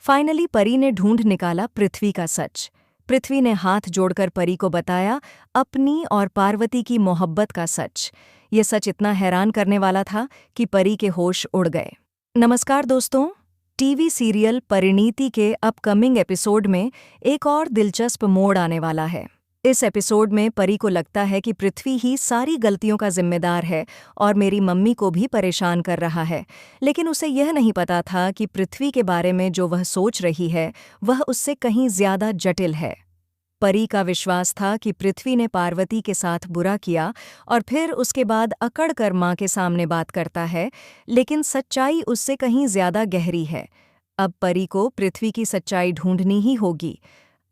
Finally परी ने ढूंढ निकाला पृथ्वी का सच। पृथ्वी ने हाथ जोड़कर परी को बताया अपनी और पार्वती की मोहब्बत का सच। ये सच इतना हैरान करने वाला था कि परी के होश उड़ गए। नमस्कार दोस्तों, टीवी सीरियल परिणीति के अपकमिंग एपिसोड में एक और दिलचस्प मोड़ आने वाला है। इस एपिसोड में परी को लगता है कि पृथ्वी ही सारी गलतियों का जिम्मेदार है और मेरी मम्मी को भी परेशान कर रहा है। लेकिन उसे यह नहीं पता था कि पृथ्वी के बारे में जो वह सोच रही है वह उससे कहीं ज्यादा जटिल है। परी का विश्वास था कि पृथ्वी ने पार्वती के साथ बुरा किया और फिर उसके बाद अकड़ कर माँ के सामने बात करता है, लेकिन सच्चाई उससे कहीं ज्यादा गहरी है। अब परी को पृथ्वी की सच्चाई ढूंढनी ही होगी।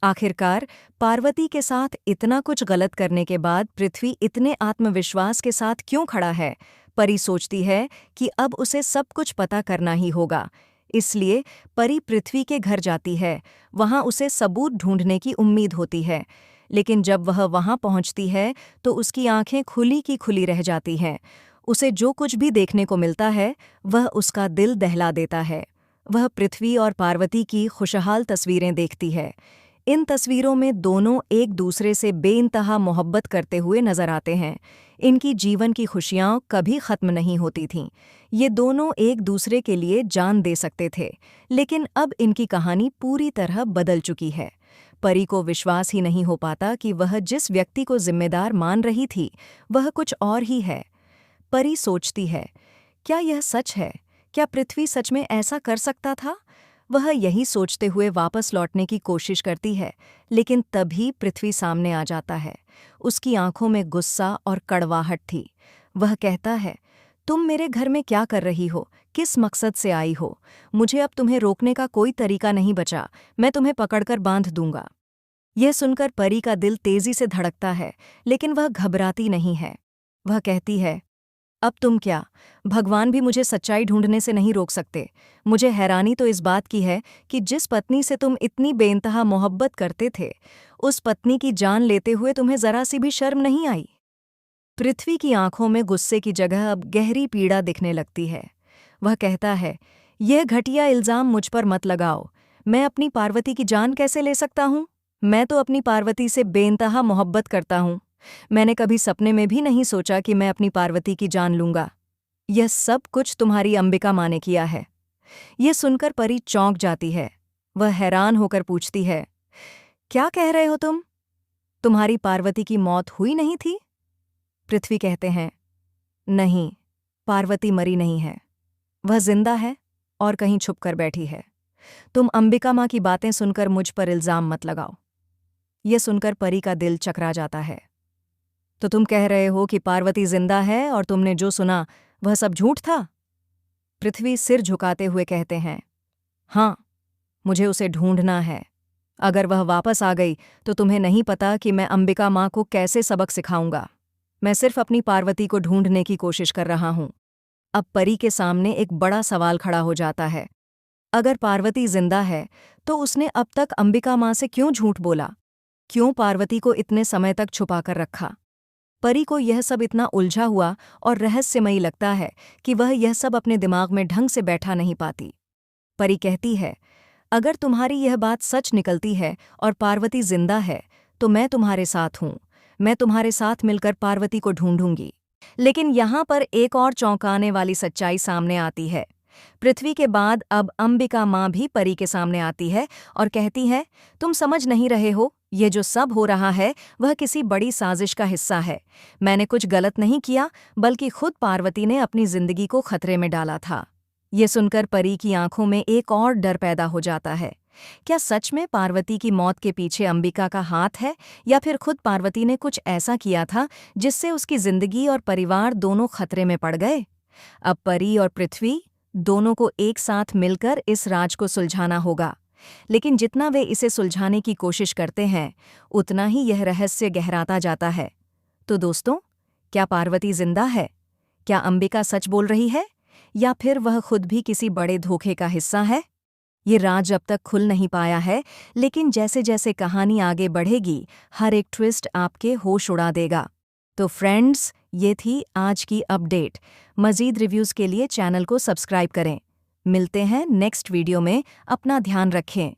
आखिरकार पार्वती के साथ इतना कुछ गलत करने के बाद पृथ्वी इतने आत्मविश्वास के साथ क्यों खड़ा है? परी सोचती है कि अब उसे सब कुछ पता करना ही होगा। इसलिए परी पृथ्वी के घर जाती है। वहां उसे सबूत ढूंढने की उम्मीद होती है, लेकिन जब वह वहां पहुंचती है तो उसकी आंखें खुली की खुली रह जाती हैं। उसे जो कुछ भी देखने को मिलता है वह उसका दिल दहला देता है। वह पृथ्वी और पार्वती की खुशहाल तस्वीरें देखती है। इन तस्वीरों में दोनों एक दूसरे से बेइंतहा मोहब्बत करते हुए नजर आते हैं। इनकी जीवन की खुशियां कभी खत्म नहीं होती थीं। ये दोनों एक दूसरे के लिए जान दे सकते थे, लेकिन अब इनकी कहानी पूरी तरह बदल चुकी है। परी को विश्वास ही नहीं हो पाता कि वह जिस व्यक्ति को जिम्मेदार मान रही थी वह कुछ और ही है। परी सोचती है, क्या यह सच है? क्या पृथ्वी सच में ऐसा कर सकता था? वह यही सोचते हुए वापस लौटने की कोशिश करती है, लेकिन तभी पृथ्वी सामने आ जाता है। उसकी आंखों में गुस्सा और कड़वाहट थी। वह कहता है, तुम मेरे घर में क्या कर रही हो? किस मकसद से आई हो? मुझे अब तुम्हें रोकने का कोई तरीका नहीं बचा। मैं तुम्हें पकड़कर बांध दूंगा। यह सुनकर परी का दिल तेजी से धड़कता है, लेकिन वह घबराती नहीं है। वह कहती है, अब तुम क्या? भगवान भी मुझे सच्चाई ढूंढने से नहीं रोक सकते। मुझे हैरानी तो इस बात की है कि जिस पत्नी से तुम इतनी बेइंतहा मोहब्बत करते थे, उस पत्नी की जान लेते हुए तुम्हें जरा सी भी शर्म नहीं आई। पृथ्वी की आंखों में गुस्से की जगह अब गहरी पीड़ा दिखने लगती है। वह कहता है, यह घटिया इल्जाम मुझ पर मत लगाओ। मैं अपनी पार्वती की जान कैसे ले सकता हूँ? मैं तो अपनी पार्वती से बेइंतहा मोहब्बत करता हूँ। मैंने कभी सपने में भी नहीं सोचा कि मैं अपनी पार्वती की जान लूंगा। यह सब कुछ तुम्हारी अंबिका माँ ने किया है। यह सुनकर परी चौंक जाती है। वह हैरान होकर पूछती है, क्या कह रहे हो तुम? तुम्हारी पार्वती की मौत हुई नहीं थी? पृथ्वी कहते हैं, नहीं, पार्वती मरी नहीं है। वह जिंदा है और कहीं छुप कर बैठी है। तुम अंबिका माँ की बातें सुनकर मुझ पर इल्जाम मत लगाओ। यह सुनकर परी का दिल चकरा जाता है। तो तुम कह रहे हो कि पार्वती जिंदा है और तुमने जो सुना वह सब झूठ था? पृथ्वी सिर झुकाते हुए कहते हैं, हाँ, मुझे उसे ढूंढना है। अगर वह वापस आ गई तो तुम्हें नहीं पता कि मैं अंबिका माँ को कैसे सबक सिखाऊंगा। मैं सिर्फ अपनी पार्वती को ढूंढने की कोशिश कर रहा हूं। अब परी के सामने एक बड़ा सवाल खड़ा हो जाता है। अगर पार्वती जिंदा है तो उसने अब तक अंबिका माँ से क्यों झूठ बोला? क्यों पार्वती को इतने समय तक छुपा कर रखा? परी को यह सब इतना उलझा हुआ और रहस्यमयी लगता है कि वह यह सब अपने दिमाग में ढंग से बैठा नहीं पाती। परी कहती है, अगर तुम्हारी यह बात सच निकलती है और पार्वती जिंदा है तो मैं तुम्हारे साथ हूँ। मैं तुम्हारे साथ मिलकर पार्वती को ढूंढूंगी। लेकिन यहाँ पर एक और चौंकाने वाली सच्चाई सामने आती है। पृथ्वी के बाद अब अंबिका माँ भी परी के सामने आती है और कहती है, तुम समझ नहीं रहे हो, ये जो सब हो रहा है वह किसी बड़ी साजिश का हिस्सा है। मैंने कुछ गलत नहीं किया, बल्कि खुद पार्वती ने अपनी जिंदगी को खतरे में डाला था। ये सुनकर परी की आंखों में एक और डर पैदा हो जाता है। क्या सच में पार्वती की मौत के पीछे अंबिका का हाथ है, या फिर खुद पार्वती ने कुछ ऐसा किया था जिससे उसकी जिंदगी और परिवार दोनों खतरे में पड़ गए? अब परी और पृथ्वी दोनों को एक साथ मिलकर इस राज को सुलझाना होगा। लेकिन जितना वे इसे सुलझाने की कोशिश करते हैं, उतना ही यह रहस्य गहराता जाता है। तो दोस्तों, क्या पार्वती जिंदा है? क्या अंबिका सच बोल रही है, या फिर वह खुद भी किसी बड़े धोखे का हिस्सा है? ये राज अब तक खुल नहीं पाया है, लेकिन जैसे जैसे कहानी आगे बढ़ेगी, हर एक ट्विस्ट आपके होश उड़ा देगा। तो फ्रेंड्स, ये थी आज की अपडेट। मज़ीद रिव्यूज़ के लिए चैनल को सब्सक्राइब करें। मिलते हैं नेक्स्ट वीडियो में। अपना ध्यान रखें।